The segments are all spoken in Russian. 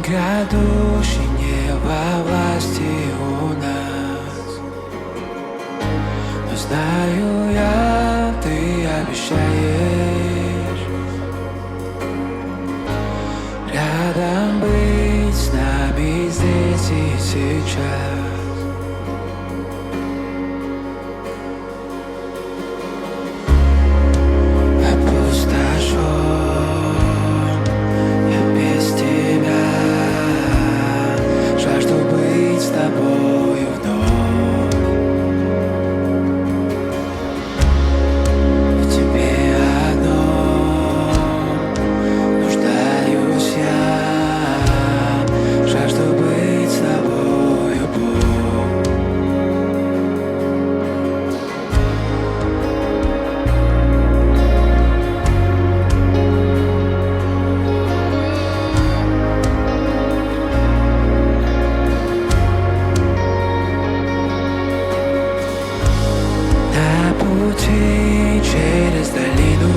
Грядущий не во власти у нас, но знаю я, ты обещаешь рядом быть с нами здесь и сейчас. Через долину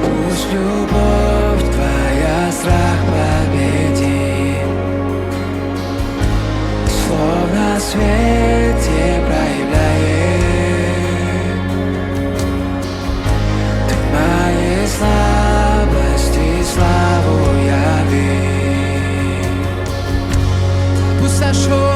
пусть любовь твоя страх победит, словно в свете проявляет ты моей слабости славу яви. Пустошу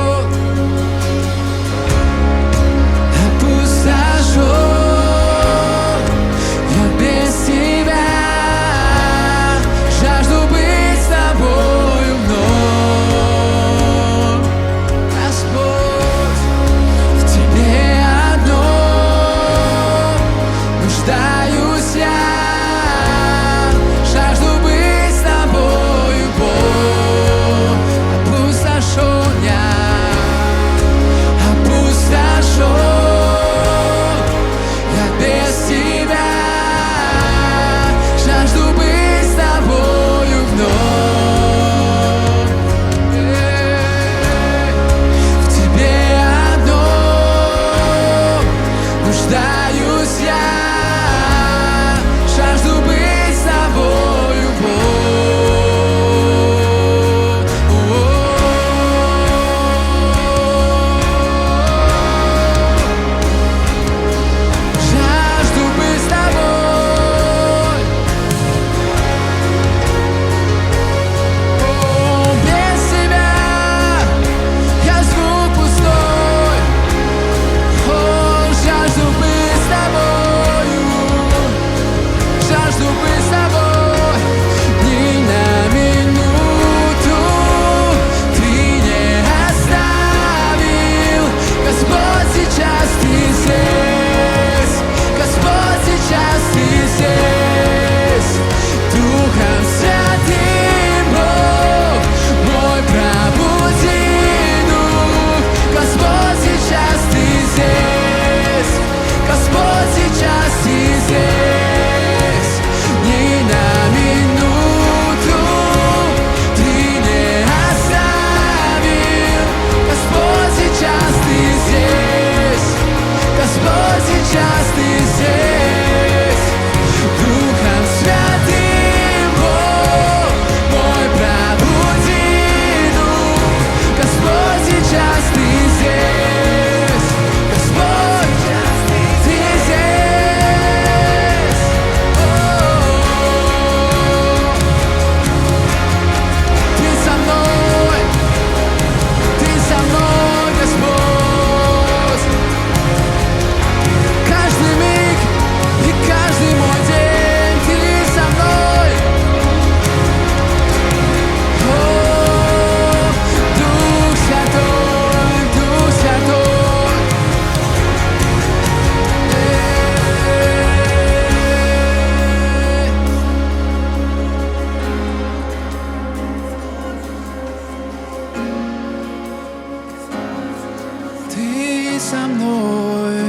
со мной,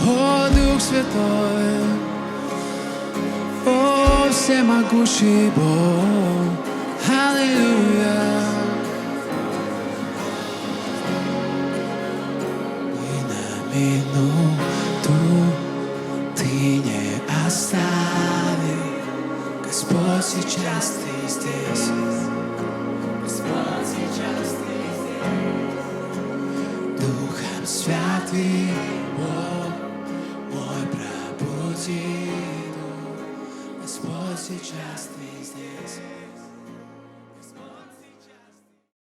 о Дух Святой, о всемогущий Бог, аллилуйя. И на минуту ты не оставил, Господь, сейчас Ты здесь. Господь, сейчас Ты здесь. Духом Святым, мой пробуди дух. Господь, сейчас Ты здесь.